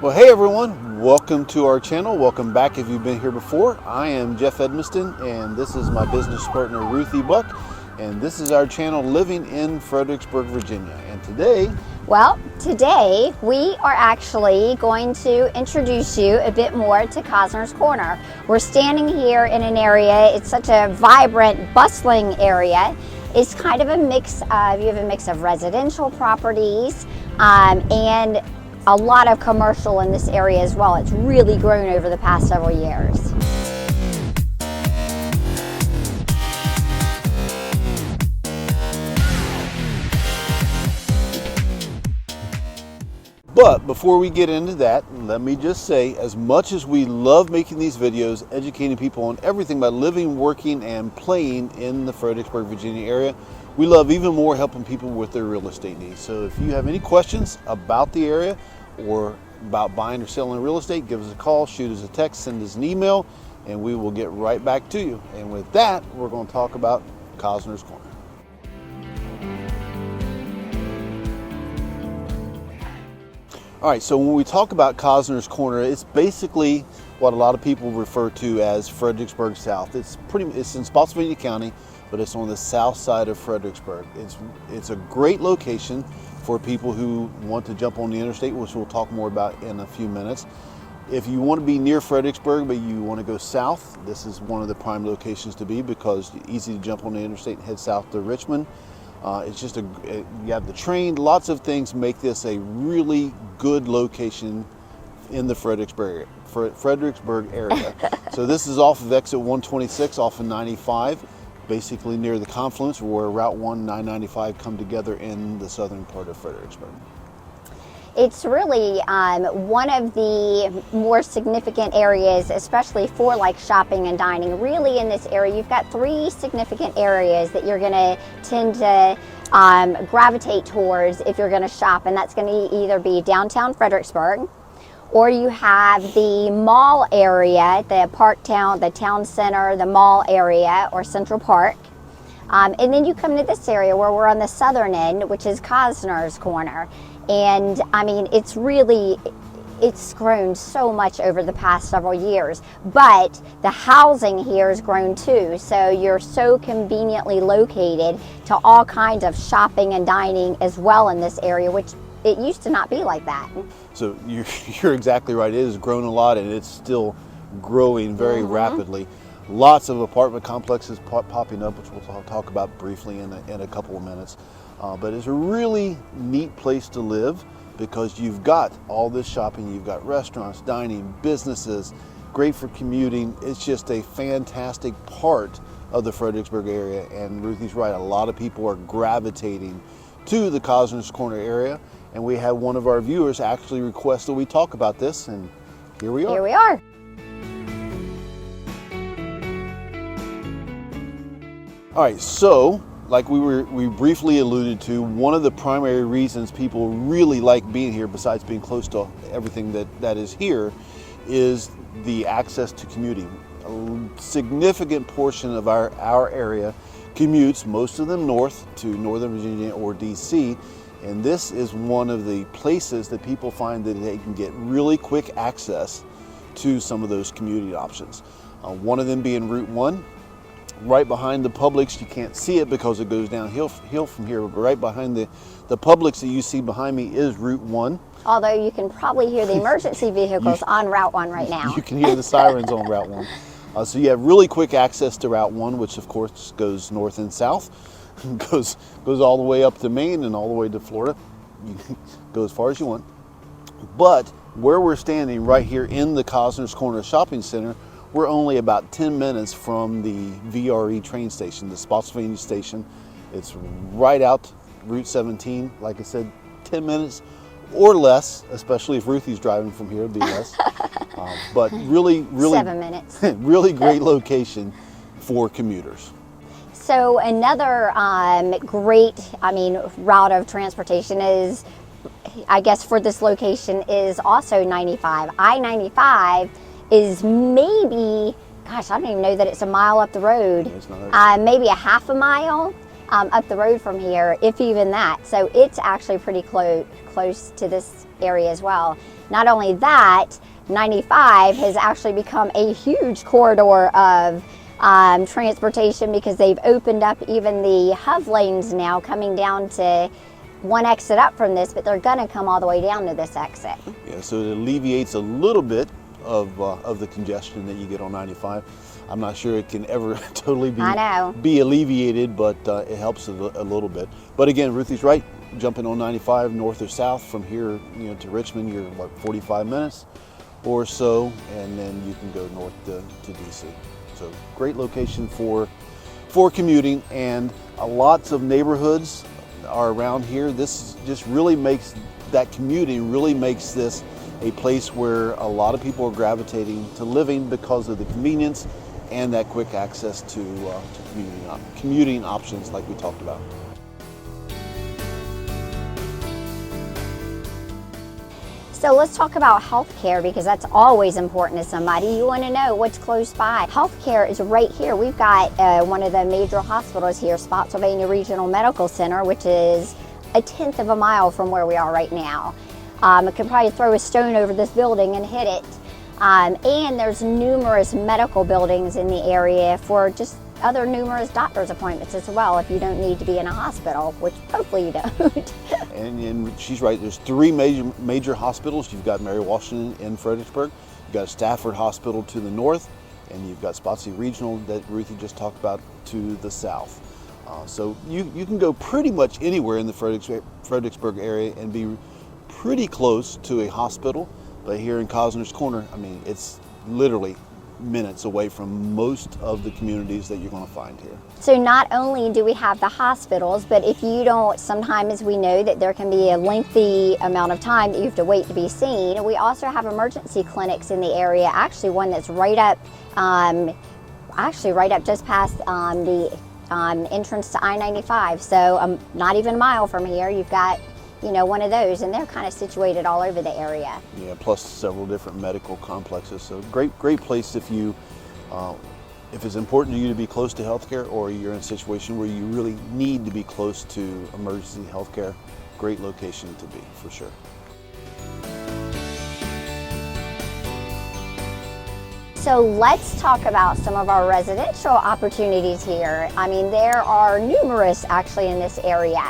Well, hey everyone, welcome to our channel. Welcome back if you've been here before. I am Jeff Edmisten, and this is my business partner Ruthie Buck, and this is our channel Living in Fredericksburg, Virginia. And today we are actually going to introduce you a bit more to Cosner's Corner. We're standing here in an area, it's such a vibrant, bustling area. It's kind of a mix of, you have a mix of residential properties and a lot of commercial in this area as well. It's really grown over the past several years. But before we get into that, let me just say, as much as we love making these videos, educating people on everything about living, working, and playing in the Fredericksburg, Virginia area, we love even more helping people with their real estate needs. So if you have any questions about the area or about buying or selling real estate, give us a call, shoot us a text, send us an email, and we will get right back to you. And with that, we're going to talk about Cosner's Corner. All right, so when we talk about Cosner's Corner, it's basically what a lot of people refer to as Fredericksburg South. It's in Spotsylvania County, but it's on the south side of Fredericksburg. It's a great location for people who want to jump on the interstate, which we'll talk more about in a few minutes. If you want to be near Fredericksburg, but you want to go south, this is one of the prime locations to be because it's easy to jump on the interstate and head south to Richmond. It's just you have the train, lots of things make this a really good location in the Fredericksburg area. So this is off of exit 126 off of 95, basically near the confluence where Route 1 and 995 come together in the southern part of Fredericksburg. It's really one of the more significant areas, especially for like shopping and dining. Really in this area, you've got three significant areas that you're gonna tend to gravitate towards if you're gonna shop, and that's gonna either be downtown Fredericksburg, or you have the mall area, the Parktown, the town center, the mall area, or Central Park. And then you come to this area where we're on the southern end, which is Cosner's Corner. And I mean, it's grown so much over the past several years, but the housing here has grown too. So you're so conveniently located to all kinds of shopping and dining as well in this area, which it used to not be like that. So you're exactly right. It has grown a lot, and it's still growing very rapidly. Lots of apartment complexes popping up, which we'll talk about briefly in a couple of minutes. But it's a really neat place to live because you've got all this shopping, you've got restaurants, dining, businesses, great for commuting. It's just a fantastic part of the Fredericksburg area, and Ruthie's right, a lot of people are gravitating to the Cosner's Corner area, and we had one of our viewers actually request that we talk about this, and here we are. Here we are. All right, so like we briefly alluded to, one of the primary reasons people really like being here, besides being close to everything that is here, is the access to commuting. A significant portion of our area commutes, most of them north to Northern Virginia or DC, and this is one of the places that people find that they can get really quick access to some of those commuting options. One of them being Route 1. Right behind the Publix, you can't see it because it goes downhill from here, but right behind the Publix that you see behind me is Route 1. Although you can probably hear the emergency vehicles on Route 1 right now. You can hear the sirens on Route 1. So you have really quick access to Route 1, which of course goes north and south, goes all the way up to Maine and all the way to Florida. You can go as far as you want. But where we're standing right here in the Cosner's Corner Shopping Center, we're only about 10 minutes from the VRE train station, the Spotsylvania station. It's right out Route 17. Like I said, 10 minutes or less, especially if Ruthie's driving from here, it'd be less. But really 7 minutes. Really great location for commuters. So another great, route of transportation is, I guess for this location, is also 95. I-95 is maybe, gosh, I don't even know that it's a mile up the road. It's not. Maybe a half a mile. up the road from here, if even that. So it's actually pretty close to this area as well. Not only that, 95 has actually become a huge corridor of transportation, because they've opened up even the HUV lanes now, coming down to one exit up from this, but they're going to come all the way down to this exit. Yeah, so it alleviates a little bit of the congestion that you get on 95. I'm not sure it can ever totally be alleviated, but it helps a little bit. But again, Ruthie's right. Jumping on 95 north or south from here, to Richmond, you're what, 45 minutes or so, and then you can go north to DC. So great location for commuting, and lots of neighborhoods are around here. This just really makes that commuting makes this a place where a lot of people are gravitating to living because of the convenience and that quick access to commuting options like we talked about. So let's talk about healthcare, because that's always important to somebody. You want to know what's close by. Healthcare is right here. We've got one of the major hospitals here, Spotsylvania Regional Medical Center, which is a 1/10 of a mile from where we are right now. I could probably throw a stone over this building and hit it. And there's numerous medical buildings in the area for just other numerous doctor's appointments as well, if you don't need to be in a hospital, which hopefully you don't. And she's right, there's 3 major hospitals. You've got Mary Washington in Fredericksburg, you've got Stafford Hospital to the north, and you've got Spotsylvania Regional that Ruthie just talked about to the south. So you can go pretty much anywhere in the Fredericksburg area and be pretty close to a hospital. But here in Cosner's Corner, I mean, it's literally minutes away from most of the communities that you're going to find here. So not only do we have the hospitals, but if you don't, sometimes we know that there can be a lengthy amount of time that you have to wait to be seen. We also have emergency clinics in the area, actually one that's right up just past the entrance to I-95. So not even a mile from here, you've got one of those, and they're kind of situated all over the area. Yeah, plus several different medical complexes. So great place if you, if it's important to you to be close to healthcare, or you're in a situation where you really need to be close to emergency healthcare. Great location to be, for sure. So let's talk about some of our residential opportunities here. I mean, there are numerous actually in this area.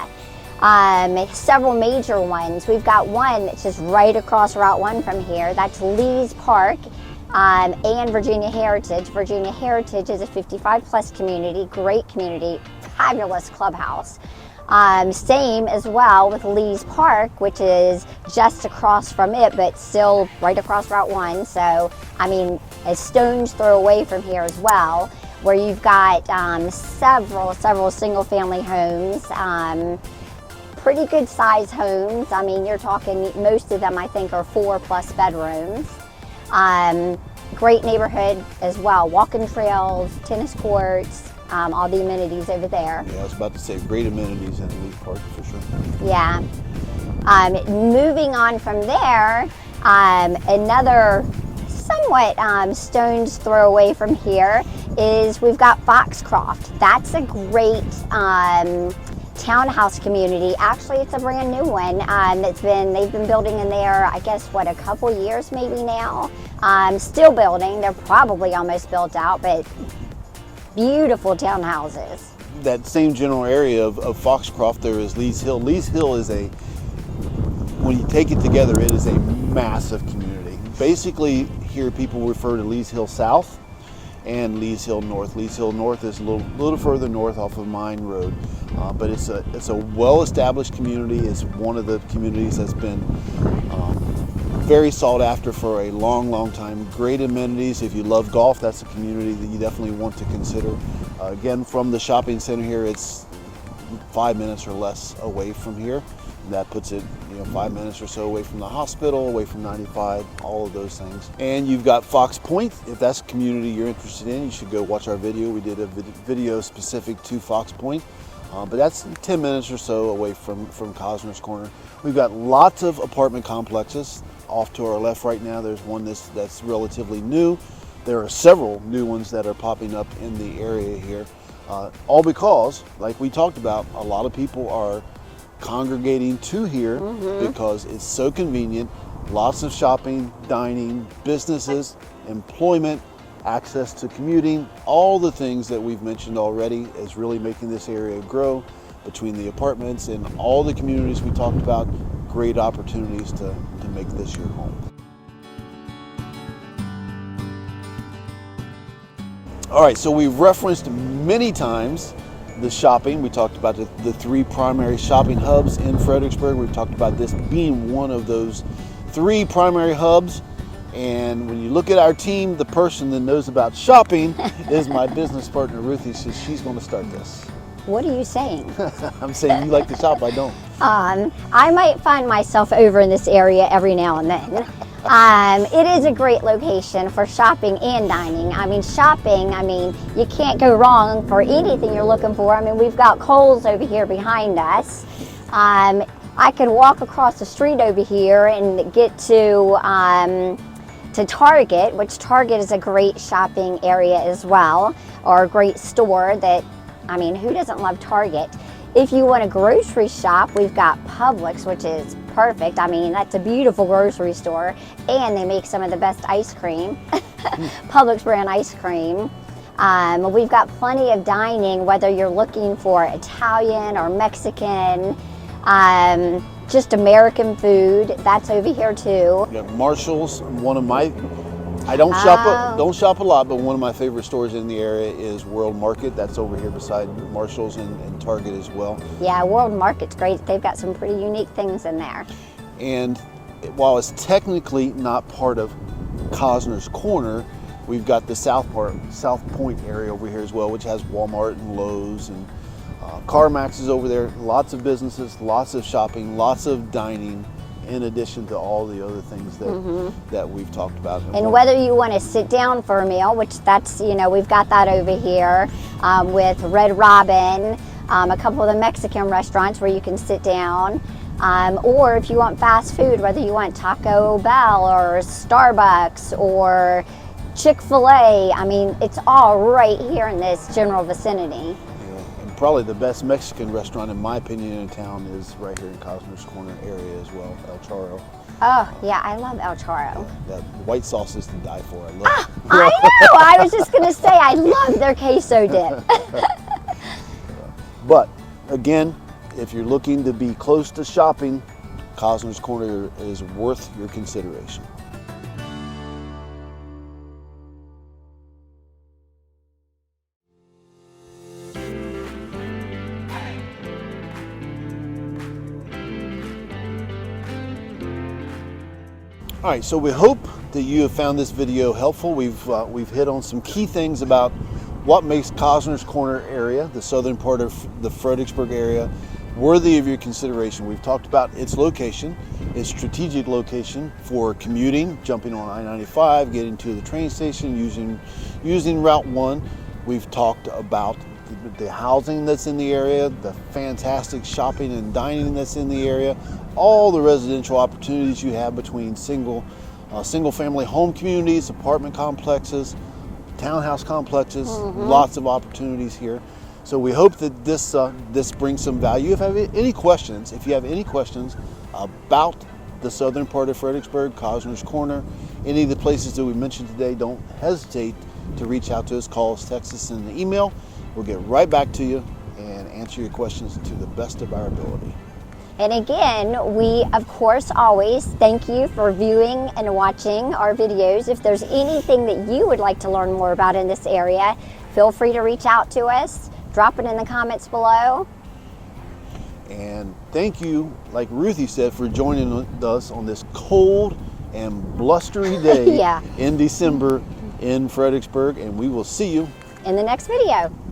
Several major ones. We've got one that's just right across Route 1 from here. That's Lee's Park and Virginia Heritage. Virginia Heritage is a 55+ community, great community, fabulous clubhouse. Same as well with Lee's Park, which is just across from it, but still right across Route 1. So, I mean, a stone's throw away from here as well, where you've got several single-family homes. Pretty good size homes. I mean, you're talking, most of them I think are 4+ bedrooms. Great neighborhood as well. Walking trails, tennis courts, all the amenities over there. Yeah, I was about to say great amenities in Lee's Park for sure. Yeah. Moving on from there, another somewhat stone's throw away from here is we've got Foxcroft. That's a great townhouse community. Actually, it's a brand new one. They've been building in there, I guess, a couple years maybe now. Still building. They're probably almost built out, but beautiful townhouses. That same general area of Foxcroft, there is Lee's Hill. Lee's Hill is when you take it together, it is a massive community. Basically, here people refer to Lee's Hill South and Lee's Hill North. Lee's Hill North is a little further north off of Mine Road, but it's a well-established community. It's one of the communities that's been very sought after for a long time. Great amenities. If you love golf, that's a community that you definitely want to consider. Again, from the shopping center here, it's 5 minutes or less away from here. That puts it 5 minutes or so away from the hospital, away from 95, all of those things. And you've got Fox Point. If that's a community you're interested in, you should go watch our video. We did a video specific to Fox Point, but that's 10 minutes or so away from Cosner's Corner. We've got lots of apartment complexes. Off to our left right now, there's one that's relatively new. There are several new ones that are popping up in the area here. All because, like we talked about, a lot of people are congregating to here because it's so convenient. Lots of shopping, dining, businesses, employment, access to commuting, all the things that we've mentioned already is really making this area grow. Between the apartments and all the communities we talked about, great opportunities to make this your home. All right, so we've referenced many times the shopping. We talked about the three primary shopping hubs in Fredericksburg. We've talked about this being one of those three primary hubs. And when you look at our team, the person that knows about shopping is my business partner, Ruthie. So she's going to start this. What are you saying? I'm saying you like to shop, I don't. I might find myself over in this area every now and then. It is a great location for shopping and dining. I mean, shopping, you can't go wrong for anything you're looking for. I mean, we've got Kohl's over here behind us. I could walk across the street over here and get to Target, which Target is a great shopping area as well, or a great store that, who doesn't love Target? If you want a grocery shop, we've got Publix, which is perfect. That's a beautiful grocery store, and they make some of the best ice cream, Publix brand ice cream. We've got plenty of dining, whether you're looking for Italian or Mexican, just American food, that's over here too. Yeah, Marshall's, one of my, I don't shop a lot, but one of my favorite stores in the area is World Market. That's over here beside Marshall's and Target as well. Yeah, World Market's great. They've got some pretty unique things in there. And while it's technically not part of Cosner's Corner, we've got the South Point area over here as well, which has Walmart and Lowe's and CarMax is over there. Lots of businesses, lots of shopping, lots of dining, in addition to all the other things that we've talked about. And whether you want to sit down for a meal, which that's, we've got that over here with Red Robin, a couple of the Mexican restaurants where you can sit down, or if you want fast food, whether you want Taco Bell or Starbucks or Chick-fil-A, it's all right here in this general vicinity. Probably the best Mexican restaurant, in my opinion, in town is right here in Cosner's Corner area as well, El Charro. Oh, yeah, I love El Charro. That white sauce is to die for. I love it. I know! I was just going to say, I love their queso dip. But, again, if you're looking to be close to shopping, Cosner's Corner is worth your consideration. All right, so we hope that you have found this video helpful. We've hit on some key things about what makes Cosner's Corner area, the southern part of the Fredericksburg area, worthy of your consideration. We've talked about its location, its strategic location for commuting, jumping on I-95, getting to the train station, using Route 1. We've talked about the housing that's in the area, the fantastic shopping and dining that's in the area, all the residential opportunities you have between single family home communities, apartment complexes, townhouse complexes, lots of opportunities here. So we hope that this brings some value. If you have any questions about the southern part of Fredericksburg, Cosner's Corner, any of the places that we mentioned today, don't hesitate to reach out to us, call us, text us, send an email. We'll get right back to you and answer your questions to the best of our ability. And again, we of course always thank you for viewing and watching our videos. If there's anything that you would like to learn more about in this area, feel free to reach out to us. Drop it in the comments below. And thank you, like Ruthie said, for joining us on this cold and blustery day in December in Fredericksburg. And we will see you in the next video.